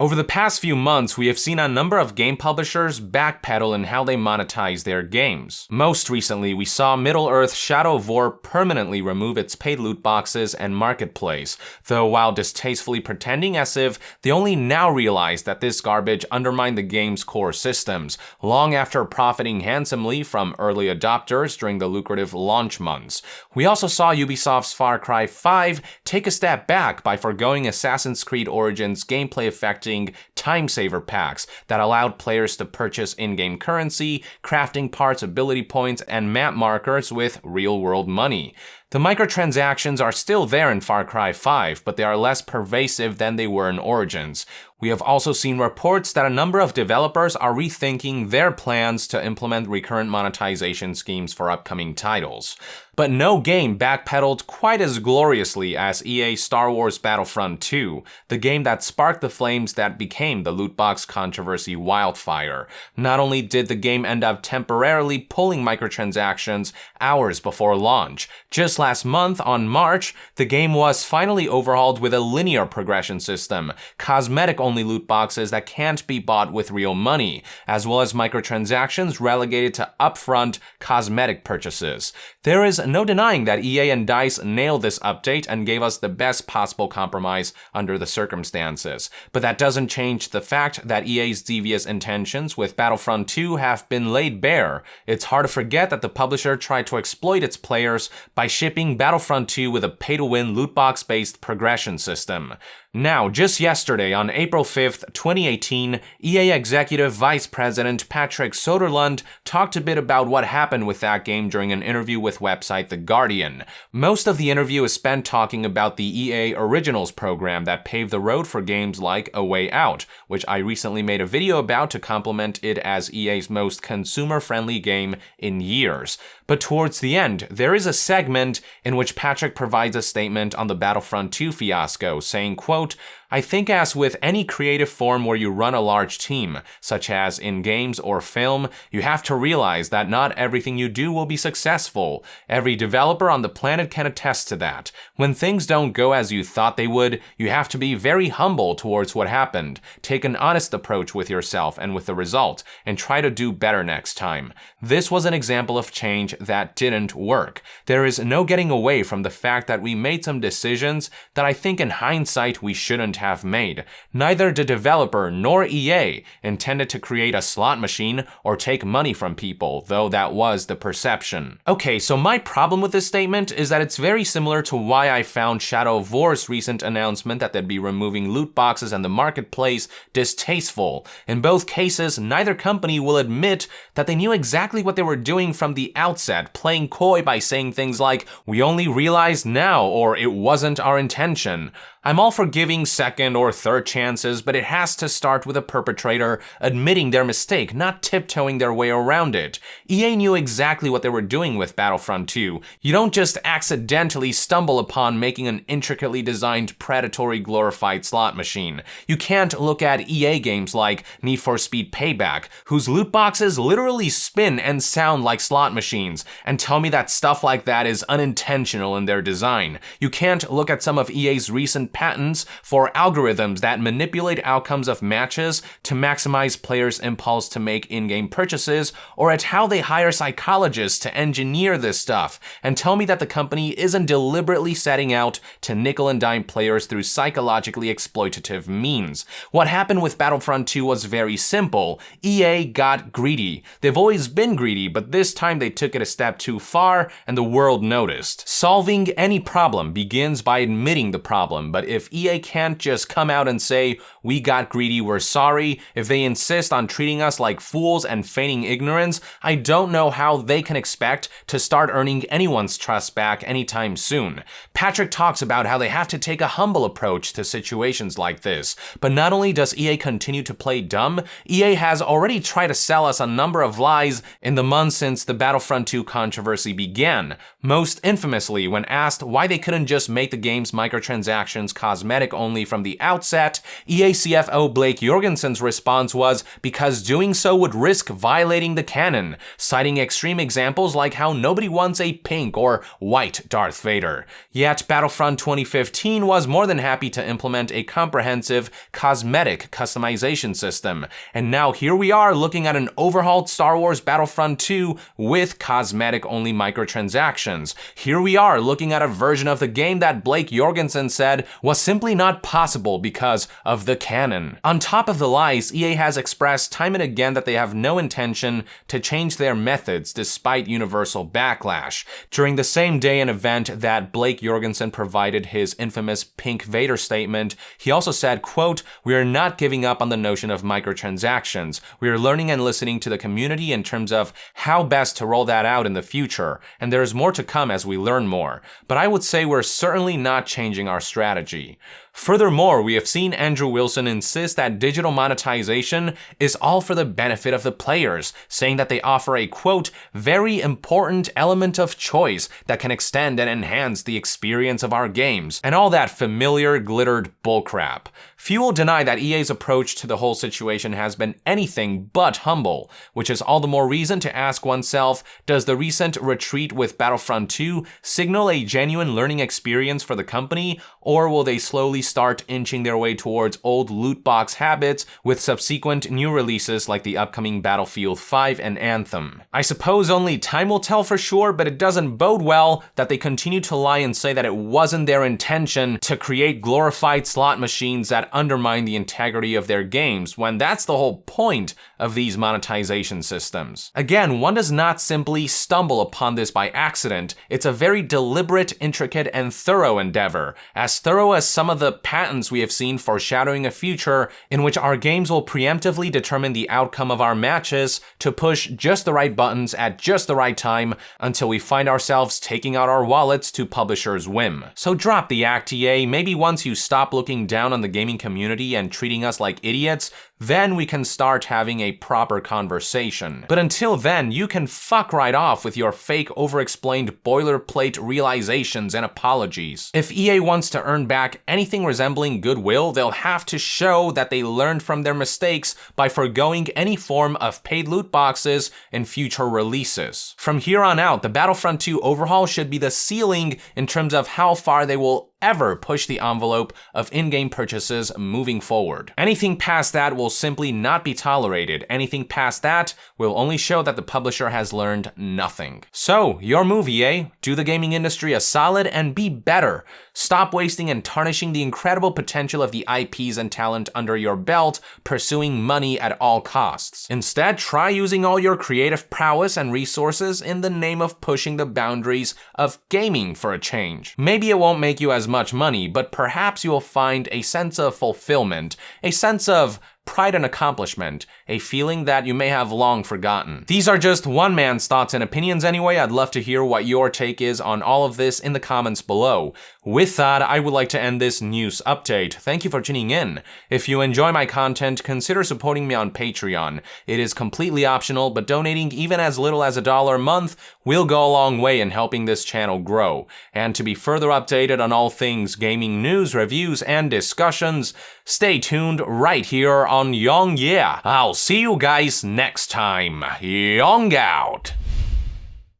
Over the past few months, we have seen a number of game publishers backpedal in how they monetize their games. Most recently, we saw Middle-earth Shadow of War permanently remove its paid loot boxes and marketplace, though while distastefully pretending as if they only now realize that this garbage undermined the game's core systems, long after profiting handsomely from early adopters during the lucrative launch months. We also saw Ubisoft's Far Cry 5 take a step back by forgoing Assassin's Creed Origins gameplay-affecting time saver packs that allowed players to purchase in-game currency, crafting parts, ability points, and map markers with real-world money. The microtransactions are still there in Far Cry 5, but they are less pervasive than they were in Origins. We have also seen reports that a number of developers are rethinking their plans to implement recurrent monetization schemes for upcoming titles. But no game backpedaled quite as gloriously as EA's Star Wars Battlefront 2, the game that sparked the flames that became the loot box controversy wildfire. Not only did the game end up temporarily pulling microtransactions hours before launch, just last month, on March, the game was finally overhauled with a linear progression system, cosmetic-only loot boxes that can't be bought with real money, as well as microtransactions relegated to upfront cosmetic purchases. There is no denying that EA and DICE nailed this update and gave us the best possible compromise under the circumstances, but that doesn't change the fact that EA's devious intentions with Battlefront 2 have been laid bare. It's hard to forget that the publisher tried to exploit its players by shipping Battlefront 2 with a pay-to-win loot box-based progression system. Now, just yesterday, on April 5th, 2018, EA Executive Vice President Patrick Soderlund talked a bit about what happened with that game during an interview with website The Guardian. Most of the interview is spent talking about the EA Originals program that paved the road for games like A Way Out, which I recently made a video about to compliment it as EA's most consumer-friendly game in years. But towards the end, there is a segment in which Patrick provides a statement on the Battlefront 2 fiasco, saying, quote, "I think as with any creative form where you run a large team, such as in games or film, you have to realize that not everything you do will be successful. Every developer on the planet can attest to that. When things don't go as you thought they would, you have to be very humble towards what happened, take an honest approach with yourself and with the result, and try to do better next time. This was an example of change that didn't work. There is no getting away from the fact that we made some decisions that I think in hindsight we shouldn't have made. Neither the developer nor EA intended to create a slot machine or take money from people, though that was the perception." Okay, so my problem with this statement is that it's very similar to why I found Shadow of War's recent announcement that they'd be removing loot boxes and the marketplace distasteful. In both cases, neither company will admit that they knew exactly what they were doing from the outset, playing coy by saying things like, "We only realized now," or "It wasn't our intention." I'm all for giving second or third chances, but it has to start with a perpetrator admitting their mistake, not tiptoeing their way around it. EA knew exactly what they were doing with Battlefront 2. You don't just accidentally stumble upon making an intricately designed, predatory, glorified slot machine. You can't look at EA games like Need for Speed Payback, whose loot boxes literally spin and sound like slot machines, and tell me that stuff like that is unintentional in their design. You can't look at some of EA's recent patents for algorithms that manipulate outcomes of matches to maximize players' impulse to make in-game purchases, or at how they hire psychologists to engineer this stuff, and tell me that the company isn't deliberately setting out to nickel and dime players through psychologically exploitative means. What happened with Battlefront 2 was very simple. EA got greedy. They've always been greedy, but this time they took it a step too far, and the world noticed. Solving any problem begins by admitting the problem, but if EA can't just come out and say, "We got greedy, we're sorry," if they insist on treating us like fools and feigning ignorance, I don't know how they can expect to start earning anyone's trust back anytime soon. Patrick talks about how they have to take a humble approach to situations like this, but not only does EA continue to play dumb, EA has already tried to sell us a number of lies in the months since the Battlefront 2 controversy began. Most infamously, when asked why they couldn't just make the game's microtransactions transactions cosmetic only from the outset, EA CFO Blake Jorgensen's response was because doing so would risk violating the canon, citing extreme examples like how nobody wants a pink or white Darth Vader. Yet Battlefront 2015 was more than happy to implement a comprehensive cosmetic customization system, and now here we are looking at an overhauled Star Wars Battlefront 2 with cosmetic-only microtransactions. Here we are looking at a version of the game that Blake Jorgensen said was simply not possible because of the canon. On top of the lies, EA has expressed time and again that they have no intention to change their methods despite universal backlash. During the same day and event that Blake Jorgensen provided his infamous Pink Vader statement, he also said, quote, "We are not giving up on the notion of microtransactions. We are learning and listening to the community in terms of how best to roll that out in the future, and there is more to come as we learn more. But I would say we're certainly not changing our strategy." Furthermore, we have seen Andrew Wilson insist that digital monetization is all for the benefit of the players, saying that they offer a, quote, "very important element of choice that can extend and enhance the experience of our games," and all that familiar glittered bullcrap. Few will deny that EA's approach to the whole situation has been anything but humble, which is all the more reason to ask oneself, does the recent retreat with Battlefront 2 signal a genuine learning experience for the company, or will they slowly start inching their way towards old loot box habits with subsequent new releases like the upcoming Battlefield 5 and Anthem? I suppose only time will tell for sure, but it doesn't bode well that they continue to lie and say that it wasn't their intention to create glorified slot machines that undermine the integrity of their games, when that's the whole point of these monetization systems. Again, one does not simply stumble upon this by accident. It's a very deliberate, intricate, and thorough endeavor, as thorough as some of the patents we have seen foreshadowing a future in which our games will preemptively determine the outcome of our matches to push just the right buttons at just the right time until we find ourselves taking out our wallets to publishers' whim. So drop the act, EA. Maybe once you stop looking down on the gaming community and treating us like idiots, then we can start having a proper conversation. But until then, you can fuck right off with your fake over-explained boilerplate realizations and apologies. If EA wants to earn back anything resembling goodwill, they'll have to show that they learned from their mistakes by forgoing any form of paid loot boxes in future releases. From here on out, the Battlefront 2 overhaul should be the ceiling in terms of how far they will ever push the envelope of in-game purchases moving forward. Anything past that will simply not be tolerated. Anything past that will only show that the publisher has learned nothing. So, your move, EA. Do the gaming industry a solid and be better. Stop wasting and tarnishing the incredible potential of the IPs and talent under your belt, pursuing money at all costs. Instead, try using all your creative prowess and resources in the name of pushing the boundaries of gaming for a change. Maybe it won't make you as much money, but perhaps you will find a sense of fulfillment, a sense of pride and accomplishment, a feeling that you may have long forgotten. These are just one man's thoughts and opinions anyway. I'd love to hear what your take is on all of this in the comments below. With that, I would like to end this news update. Thank you for tuning in. If you enjoy my content, consider supporting me on Patreon. It is completely optional, but donating even as little as $1 a month will go a long way in helping this channel grow. And to be further updated on all things gaming news, reviews, and discussions, stay tuned right here on Yong Yeah. I'll see you guys next time. Yong out.